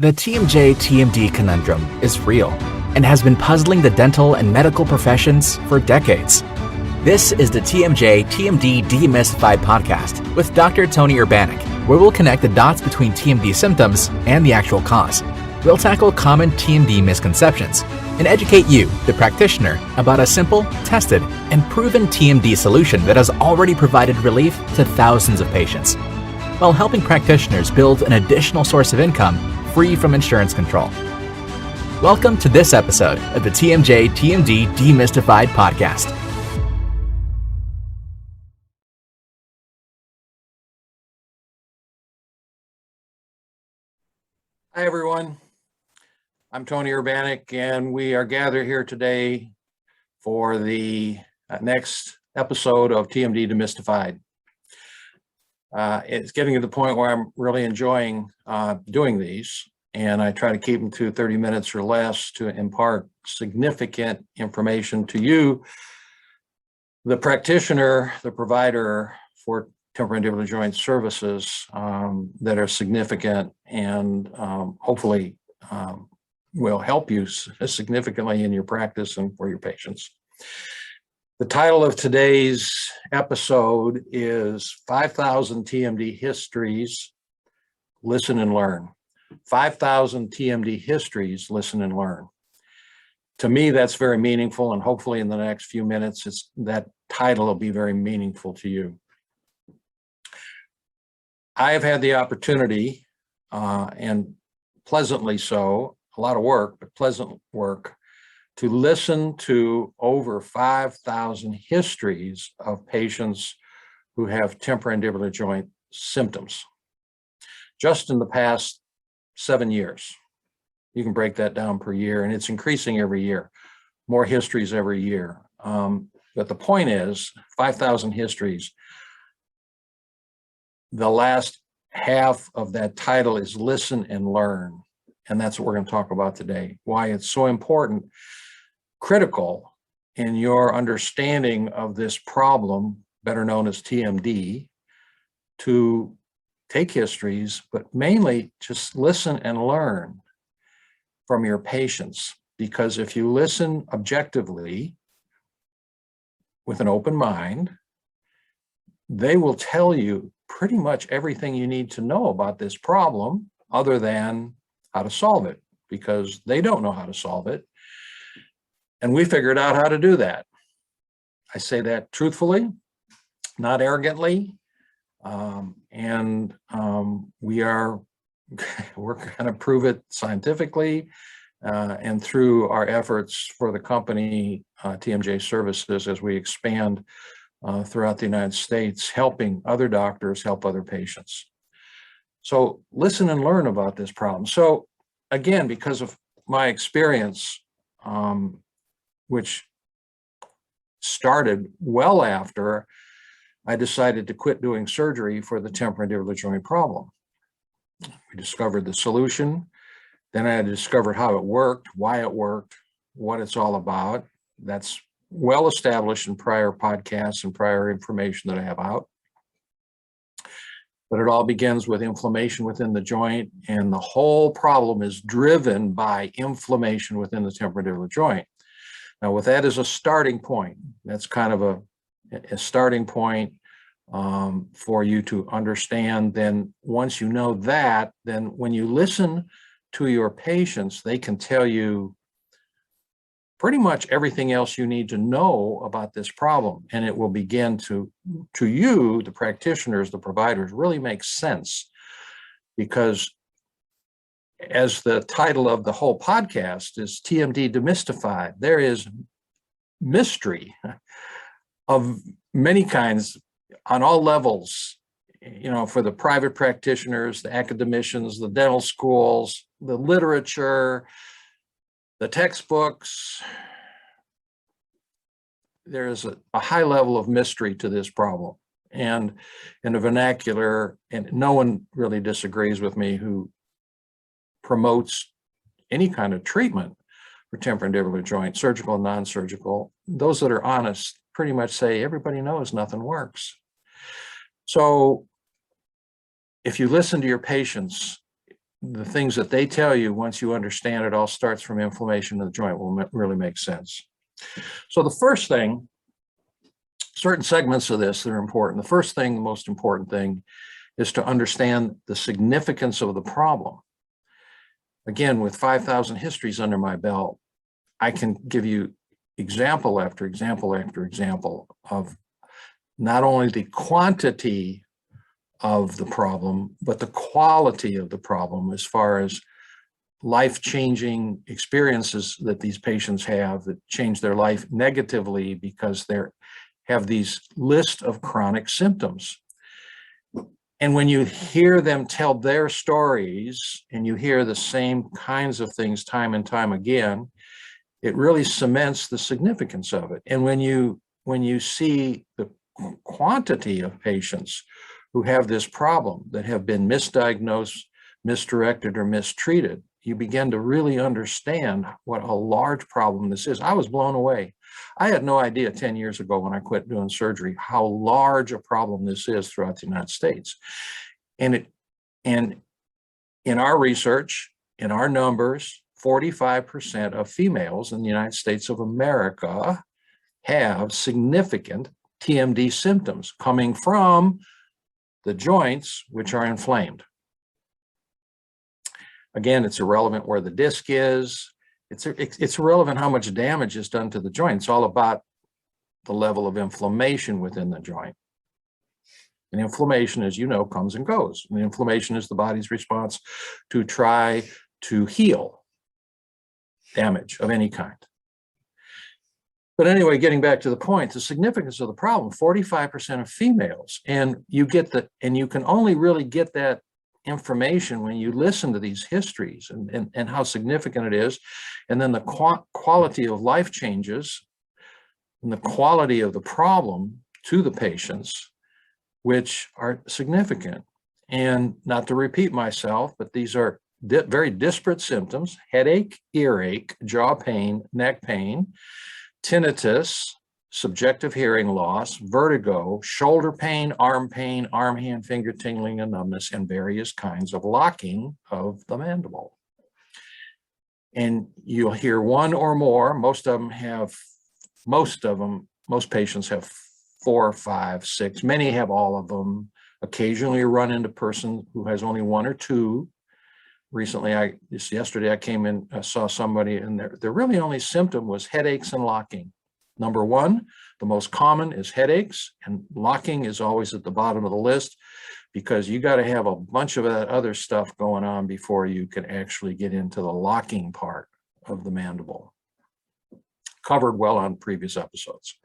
The TMJ-TMD conundrum is real and has been puzzling the dental and medical professions for decades. This is the TMJ-TMD Demystified podcast with Dr. Tony Urbanek, where we'll connect the dots between TMD symptoms and the actual cause. We'll tackle common TMD misconceptions and educate you, the practitioner, about a simple, tested, and proven TMD solution that has already provided relief to thousands of patients, while helping practitioners build an additional source of income free from insurance control. Welcome to this episode of the TMJ-TMD Demystified podcast. Hi, everyone. I'm Tony Urbanek, and we are gathered here today for the next episode of TMD Demystified. It's getting to the point where I'm really enjoying doing these, and I try to keep them to 30 minutes or less to impart significant information to you, the practitioner, the provider for temporandibular joint services that are significant and hopefully will help you significantly in your practice and for your patients. The title of today's episode is 5,000 TMD Histories, Listen and Learn. 5,000 TMD Histories, Listen and Learn. To me, that's very meaningful, and hopefully in the next few minutes, that title will be very meaningful to you. I have had the opportunity, and pleasantly so, a lot of work, but pleasant work, to listen to over 5,000 histories of patients who have temporandibular joint symptoms. Just in the past 7 years. You can break that down per year, and it's increasing every year. More histories every year. But the point is, 5,000 histories. The last half of that title is Listen and Learn. And that's what we're going to talk about today. Why it's so important, critical in your understanding of this problem, better known as TMD, to take histories, but mainly just listen and learn from your patients. Because if you listen objectively with an open mind, they will tell you pretty much everything you need to know about this problem other than how to solve it, because they don't know how to solve it. And we figured out how to do that. I say that truthfully, not arrogantly. We're going to prove it scientifically and through our efforts for the company, TMJ Services, as we expand throughout the United States, helping other doctors help other patients. So listen and learn about this problem. So again, because of my experience, which started well after I decided to quit doing surgery for the temporandibular joint problem. We discovered the solution. Then I had discovered how it worked, why it worked, what it's all about. That's well established in prior podcasts and prior information that I have out. But it all begins with inflammation within the joint, and the whole problem is driven by inflammation within the temporandibular joint. Now, with that as a starting point, that's kind of a starting point for you to understand. Then once you know that, then when you listen to your patients, they can tell you pretty much everything else you need to know about this problem. And it will begin to you, the practitioners, the providers, really make sense. Because as the title of the whole podcast is TMD Demystified, there is mystery of many kinds on all levels, for the private practitioners, the academicians, the dental schools, the literature, the textbooks. There is a high level of mystery to this problem. And in the vernacular, and no one really disagrees with me who promotes any kind of treatment for temporandibular joint, surgical and non-surgical, those that are honest pretty much say everybody knows nothing works. So if you listen to your patients, the things that they tell you, once you understand it all starts from inflammation of the joint, will really make sense. So the first thing, certain segments of this that are important. The first thing, the most important thing, is to understand the significance of the problem. Again, with 5,000 histories under my belt, I can give you example after example after example of not only the quantity of the problem, but the quality of the problem, as far as life-changing experiences that these patients have that change their life negatively because they have these list of chronic symptoms. And when you hear them tell their stories and you hear the same kinds of things time and time again, it really cements the significance of it. And when you see the quantity of patients who have this problem that have been misdiagnosed, misdirected, or mistreated, you begin to really understand what a large problem this is. I was blown away. I had no idea 10 years ago when I quit doing surgery how large a problem this is throughout the United States. And in our research, in our numbers, 45% of females in the United States of America have significant TMD symptoms coming from the joints, which are inflamed. Again, it's irrelevant where the disc is. It's irrelevant how much damage is done to the joint. It's all about the level of inflammation within the joint. And inflammation, as you know, comes and goes. And inflammation is the body's response to try to heal damage of any kind. But anyway, getting back to the point, the significance of the problem, 45% of females, and you can only really get that information when you listen to these histories and how significant it is, and then the quality of life changes and the quality of the problem to the patients, which are significant. And not to repeat myself, but these are very disparate symptoms: headache, earache, jaw pain, neck pain, tinnitus, subjective hearing loss, vertigo, shoulder pain, arm, hand, finger tingling and numbness, and various kinds of locking of the mandible. And you'll hear one or more. Most patients have 4, 5, 6. Many have all of them. Occasionally you run into a person who has only 1 or 2. Recently, yesterday I came in, I saw somebody, and their really only symptom was headaches and locking. Number 1, the most common is headaches, and locking is always at the bottom of the list, because you got to have a bunch of that other stuff going on before you can actually get into the locking part of the mandible. Covered well on previous episodes.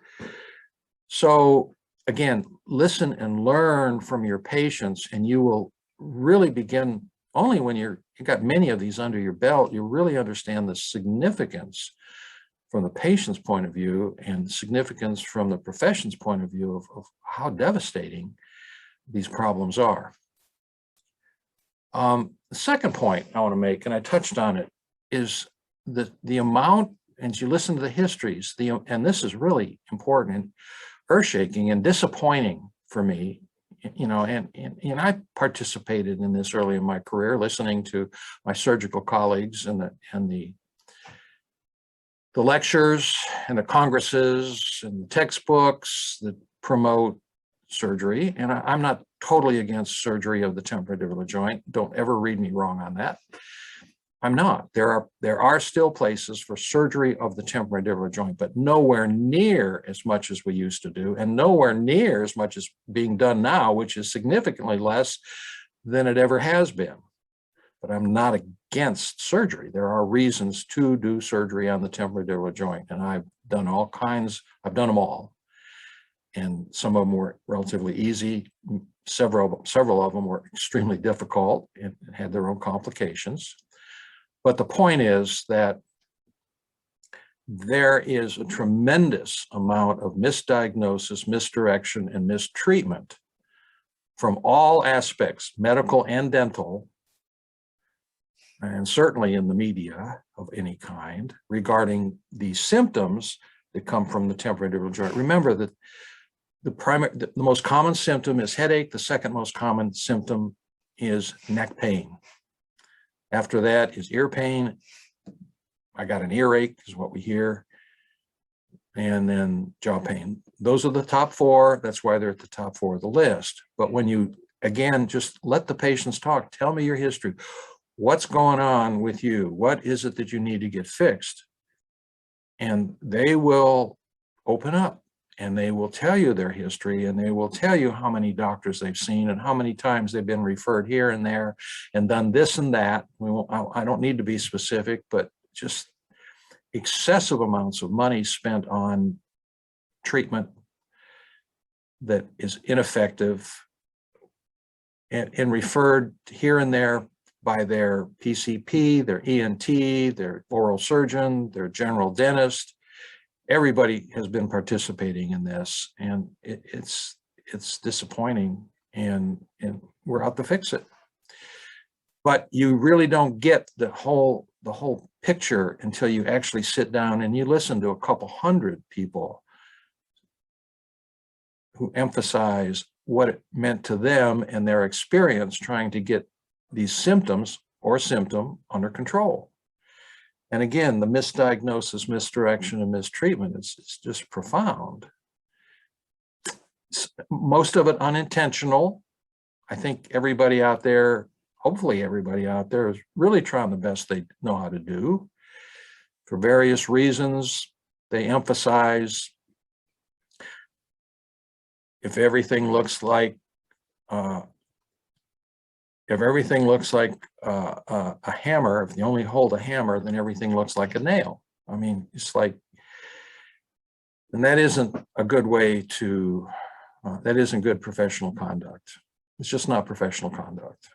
So again, listen and learn from your patients, and you will really begin, only when you've got many of these under your belt, you really understand the significance from the patient's point of view and significance from the profession's point of view of how devastating these problems are. The second point I want to make, and I touched on it, is the amount, and you listen to the histories, and this is really important and earth-shaking and disappointing for me, you know, and I participated in this early in my career, listening to my surgical colleagues and the lectures and the congresses and the textbooks that promote surgery. And I'm not totally against surgery of the temporomandibular joint. Don't ever read me wrong on that. I'm not. There are still places for surgery of the temporomandibular joint, but nowhere near as much as we used to do, and nowhere near as much as being done now, which is significantly less than it ever has been. But I'm not against surgery. There are reasons to do surgery on the temporomandibular joint, and I've done all kinds. I've done them all, and some of them were relatively easy. Several of them were extremely difficult and had their own complications. But the point is that there is a tremendous amount of misdiagnosis, misdirection, and mistreatment from all aspects, medical and dental, and certainly in the media of any kind, regarding these symptoms that come from the temporomandibular joint. Remember that the most common symptom is headache. The second most common symptom is neck pain. After that is ear pain. I got an earache is what we hear. And then jaw pain. Those are the top four. That's why they're at the top four of the list. But when you, again, just let the patients talk, tell me your history. What's going on with you? What is it that you need to get fixed? And they will open up and they will tell you their history, and they will tell you how many doctors they've seen and how many times they've been referred here and there and done this and that. I don't need to be specific, but just excessive amounts of money spent on treatment that is ineffective and referred here and there by their PCP, their ENT, their oral surgeon, their general dentist. Everybody has been participating in this, and it's disappointing, and we're out to fix it. But you really don't get the whole picture until you actually sit down and you listen to a couple hundred people who emphasize what it meant to them and their experience trying to get these symptoms or symptom under control. And again, the misdiagnosis, misdirection, and mistreatment is just profound. Most of it unintentional. I think everybody out there, hopefully everybody out there, is really trying the best they know how to do. For various reasons, they emphasize if everything looks like a hammer, if you only hold a hammer, then everything looks like a nail. I mean, it's like, and that isn't a good way to, that isn't good professional conduct. It's just not professional conduct.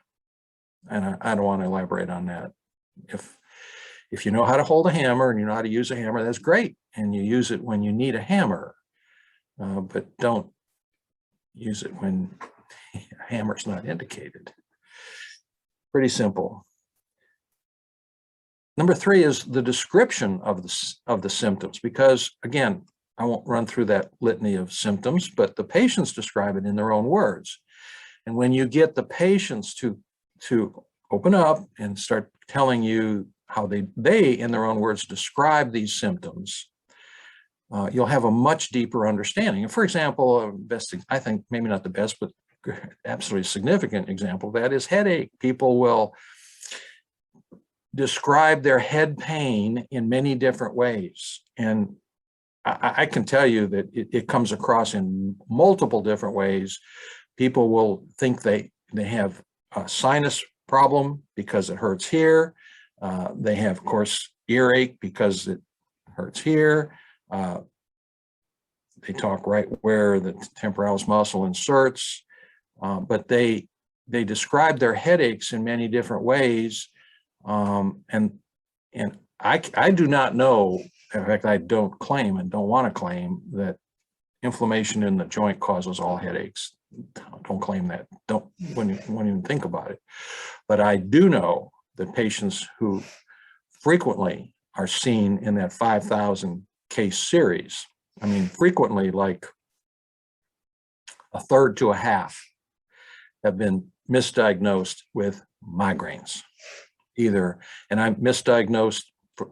And I don't want to elaborate on that. If you know how to hold a hammer and you know how to use a hammer, that's great. And you use it when you need a hammer, but don't use it when a hammer's not indicated. Pretty simple. Number three is the description of the symptoms, because again, I won't run through that litany of symptoms, but the patients describe it in their own words. And when you get the patients to open up and start telling you how they in their own words describe these symptoms, you'll have a much deeper understanding. And for example, I think maybe not the best, but absolutely significant example of that is headache. People will describe their head pain in many different ways. And I can tell you that it comes across in multiple different ways. People will think they have a sinus problem because it hurts here. They have, of course, earache because it hurts here. They talk right where the temporalis muscle inserts, but they describe their headaches in many different ways. And I do not know, in fact, I don't claim and don't want to claim that inflammation in the joint causes all headaches. Don't claim that. Don't even think about it. But I do know that patients who frequently are seen in that 5,000 case series, I mean, frequently like a third to a half, have been misdiagnosed with migraines. Either, and I'm misdiagnosed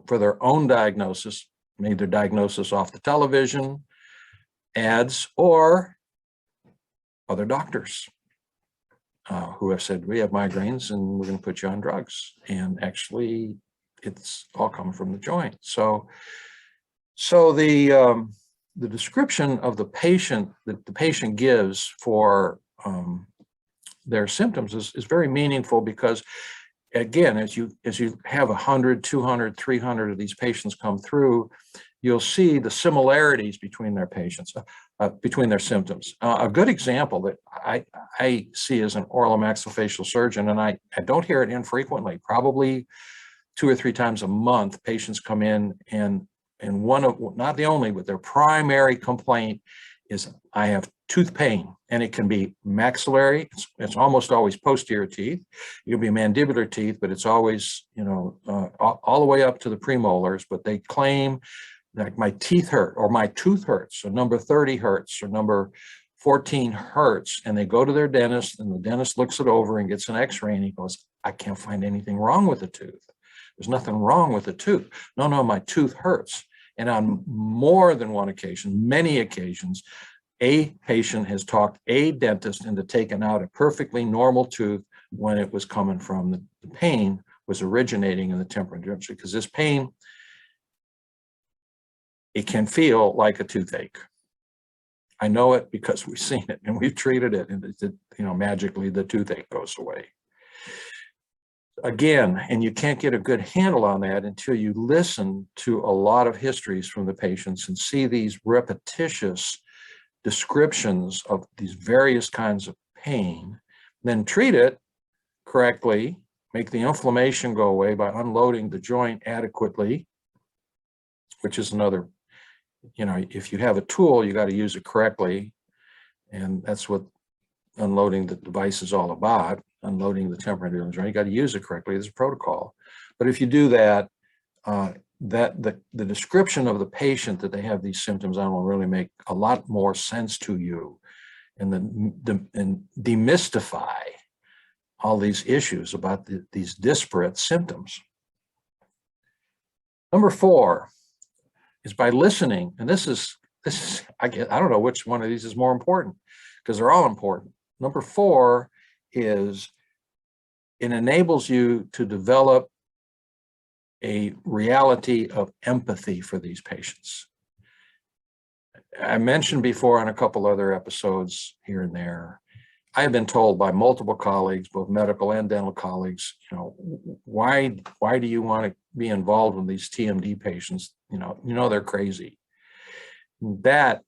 for their own diagnosis, made their diagnosis off the television, ads, or other doctors who have said, we have migraines and we're going to put you on drugs. And actually, it's all coming from the joint. So the description of the patient that the patient gives for their symptoms is very meaningful, because again, as you have 100, 200, 300 of these patients come through, you'll see the similarities between their patients, between their symptoms. A good example that I see as an oral and maxillofacial surgeon, and I don't hear it infrequently, probably 2 or 3 times a month, patients come in and one of, not the only, but their primary complaint is, I have tooth pain, and it can be maxillary. It's almost always posterior teeth. It can be mandibular teeth, but it's always, all the way up to the premolars. But they claim like my teeth hurt, or my tooth hurts, or number 30 hurts, or number 14 hertz, and they go to their dentist, and the dentist looks it over and gets an x-ray, and he goes, I can't find anything wrong with the tooth. There's nothing wrong with the tooth. No, my tooth hurts. And on more than one occasion, many occasions, a patient has talked a dentist into taking out a perfectly normal tooth when it was coming from the pain was originating in the temporal junction, because this pain, it can feel like a toothache. I know it because we've seen it and we've treated it, and magically the toothache goes away. Again, and you can't get a good handle on that until you listen to a lot of histories from the patients and see these repetitious descriptions of these various kinds of pain, then treat it correctly, make the inflammation go away by unloading the joint adequately, which is another, if you have a tool, you got to use it correctly. And that's what unloading the device is all about, unloading the temporal joint. You got to use it correctly. There's a protocol. But if you do that, the description of the patient that they have these symptoms on will really make a lot more sense to you, and demystify all these issues about these disparate symptoms. Number 4 is by listening, and this is I don't know which one of these is more important, because they're all important. Number 4 is it enables you to develop a reality of empathy for these patients. I mentioned before on a couple other episodes here and there, I have been told by multiple colleagues, both medical and dental colleagues, why do you want to be involved with these TMD patients? They're crazy. That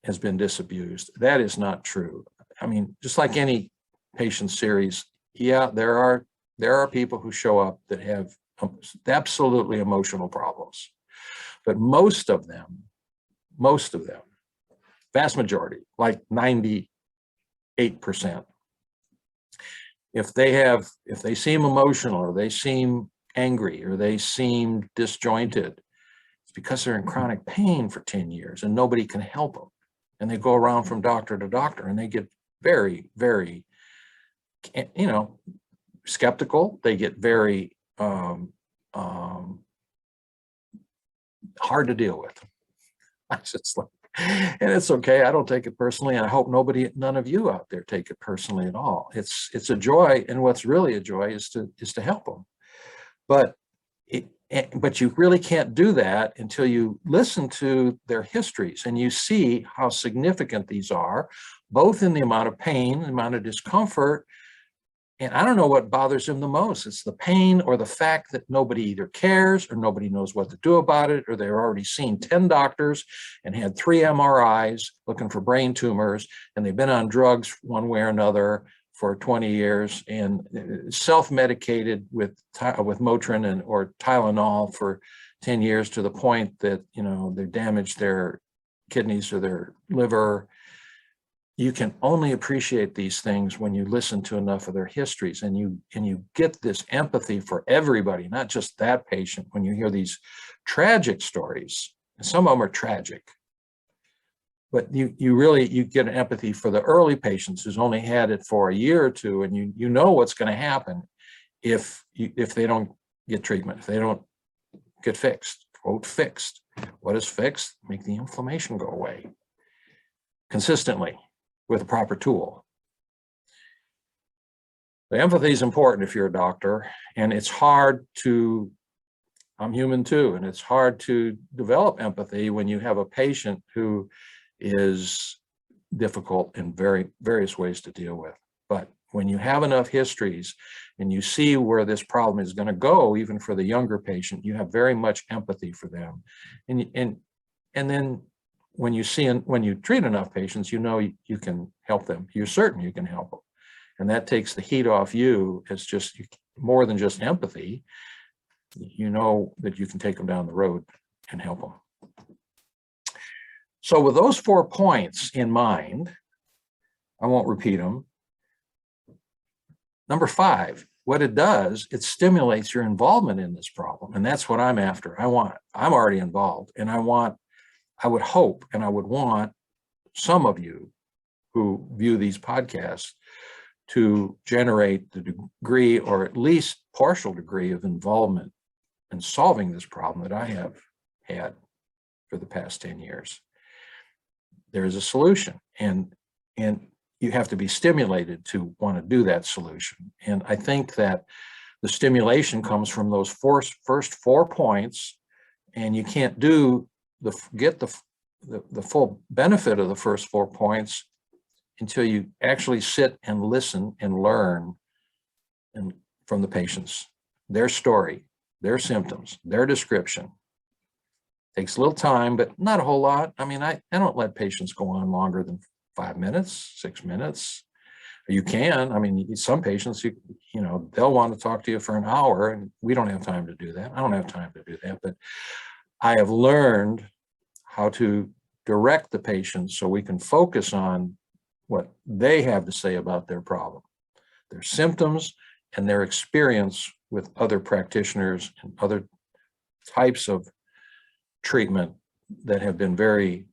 has been disabused. That is not true. I mean, just like any patient series, yeah, there are people who show up that have absolutely emotional problems, but most of them, vast majority, like 98%, if they seem emotional, or they seem angry, or they seem disjointed, it's because they're in chronic pain for 10 years and nobody can help them. And they go around from doctor to doctor, and they get very, very, skeptical. They get very hard to deal with. I just like, and it's okay. I don't take it personally, and I hope none of you out there take it personally at all. It's a joy, and what's really a joy is to help them. But you really can't do that until you listen to their histories and you see how significant these are, both in the amount of pain, the amount of discomfort. And I don't know what bothers them the most. It's the pain, or the fact that nobody either cares, or nobody knows what to do about it, or they've already seen 10 doctors and had 3 MRIs looking for brain tumors, and they've been on drugs one way or another for 20 years and self-medicated with Motrin or Tylenol for 10 years, to the point that, they've damaged their kidneys or their liver. You can only appreciate these things when you listen to enough of their histories, and you get this empathy for everybody, not just that patient. When you hear these tragic stories, and some of them are tragic, but you get an empathy for the early patients who's only had it for a year or two, and you know what's going to happen if they don't get treatment, if they don't get fixed. Quote, fixed. What is fixed? Make the inflammation go away consistently with a proper tool. The empathy is important if you're a doctor, and it's hard to, I'm human too, and it's hard to develop empathy when you have a patient who is difficult in various ways to deal with. But when you have enough histories and you see where this problem is going to go, even for the younger patient, you have very much empathy for them. And then when you treat enough patients, you can help them. You're certain you can help them. And that takes the heat off you. It's just more than just empathy. You know that you can take them down the road and help them. So with those 4 points in mind, I won't repeat them. Number 5, what it does, it stimulates your involvement in this problem. And that's what I'm after. I'm already involved, and I would hope, and I would want some of you who view these podcasts to generate the degree, or at least partial degree, of involvement in solving this problem that I have had for the past 10 years. There is a solution, and you have to be stimulated to want to do that solution. And I think that the stimulation comes from those first 4 points, and you can't get the full benefit of the first 4 points until you actually sit and listen and learn from the patients, their story, their symptoms, their description. Takes a little time, but not a whole lot. I mean, I don't let patients go on longer than 5 minutes, 6 minutes. You can. I mean, some patients, you know, they'll want to talk to you for an hour, and we don't have time to do that. I don't have time to do that, but I have learned how to direct the patient so we can focus on what they have to say about their problem, their symptoms, and their experience with other practitioners and other types of treatment that have been very,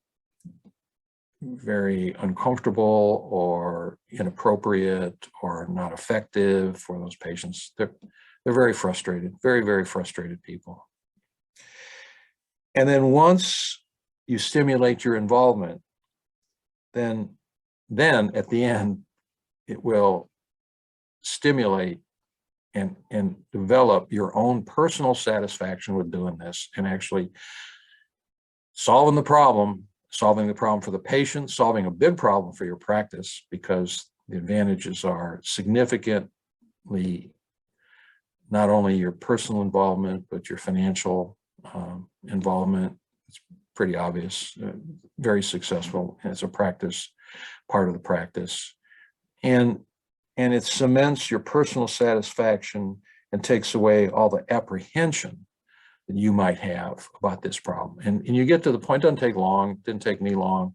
very uncomfortable or inappropriate or not effective for those patients. They're very frustrated, very, very frustrated people. And then once you stimulate your involvement, then at the end, it will stimulate and develop your own personal satisfaction with doing this and actually solving the problem for the patient, solving a big problem for your practice, because the advantages are significantly not only your personal involvement, but your financial involvement. It's pretty obvious, very successful as a practice, part of the practice. And it cements your personal satisfaction and takes away all the apprehension that you might have about this problem. And you get to the point, doesn't take long, didn't take me long,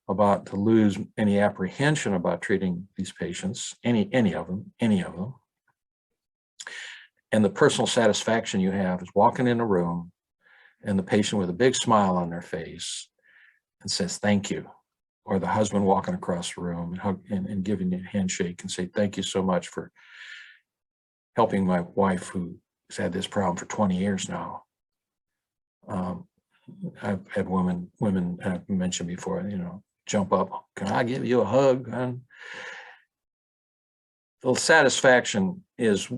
about to lose any apprehension about treating these patients, any of them. And the personal satisfaction you have is walking in a room and the patient with a big smile on their face and says, "Thank you." Or the husband walking across the room and giving you a handshake and say, "Thank you so much for helping my wife who's had this problem for 20 years now." I've had women I've mentioned before, you know, jump up, "Can I give you a hug?" And the satisfaction is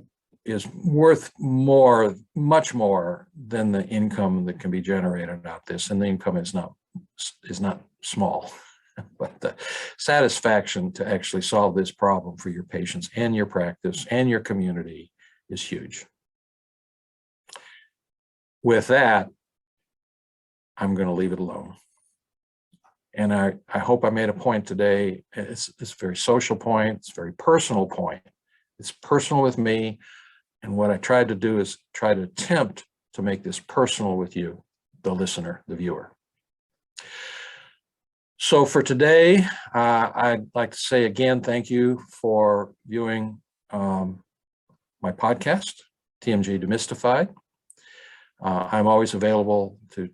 worth much more than the income that can be generated out this. And the income is not small. But the satisfaction to actually solve this problem for your patients and your practice and your community is huge. With that, I'm going to leave it alone. And I hope I made a point today. It's a very social point. It's a very personal point. It's personal with me. And what I tried to do is try to attempt to make this personal with you, the listener, the viewer. So for today, I'd like to say again, thank you for viewing my podcast, TMD Demystified. I'm always available to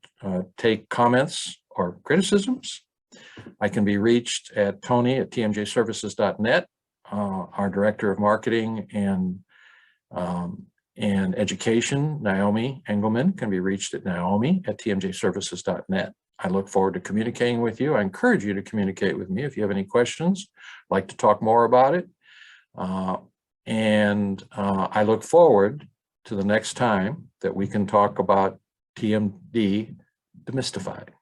take comments or criticisms. I can be reached at Tony@tmjservices.net. Our Director of Marketing and Education, Naomi Engelman, can be reached at Naomi@tmjservices.net. I look forward to communicating with you. I encourage you to communicate with me if you have any questions, like to talk more about it. And I look forward to the next time that we can talk about TMD Demystified.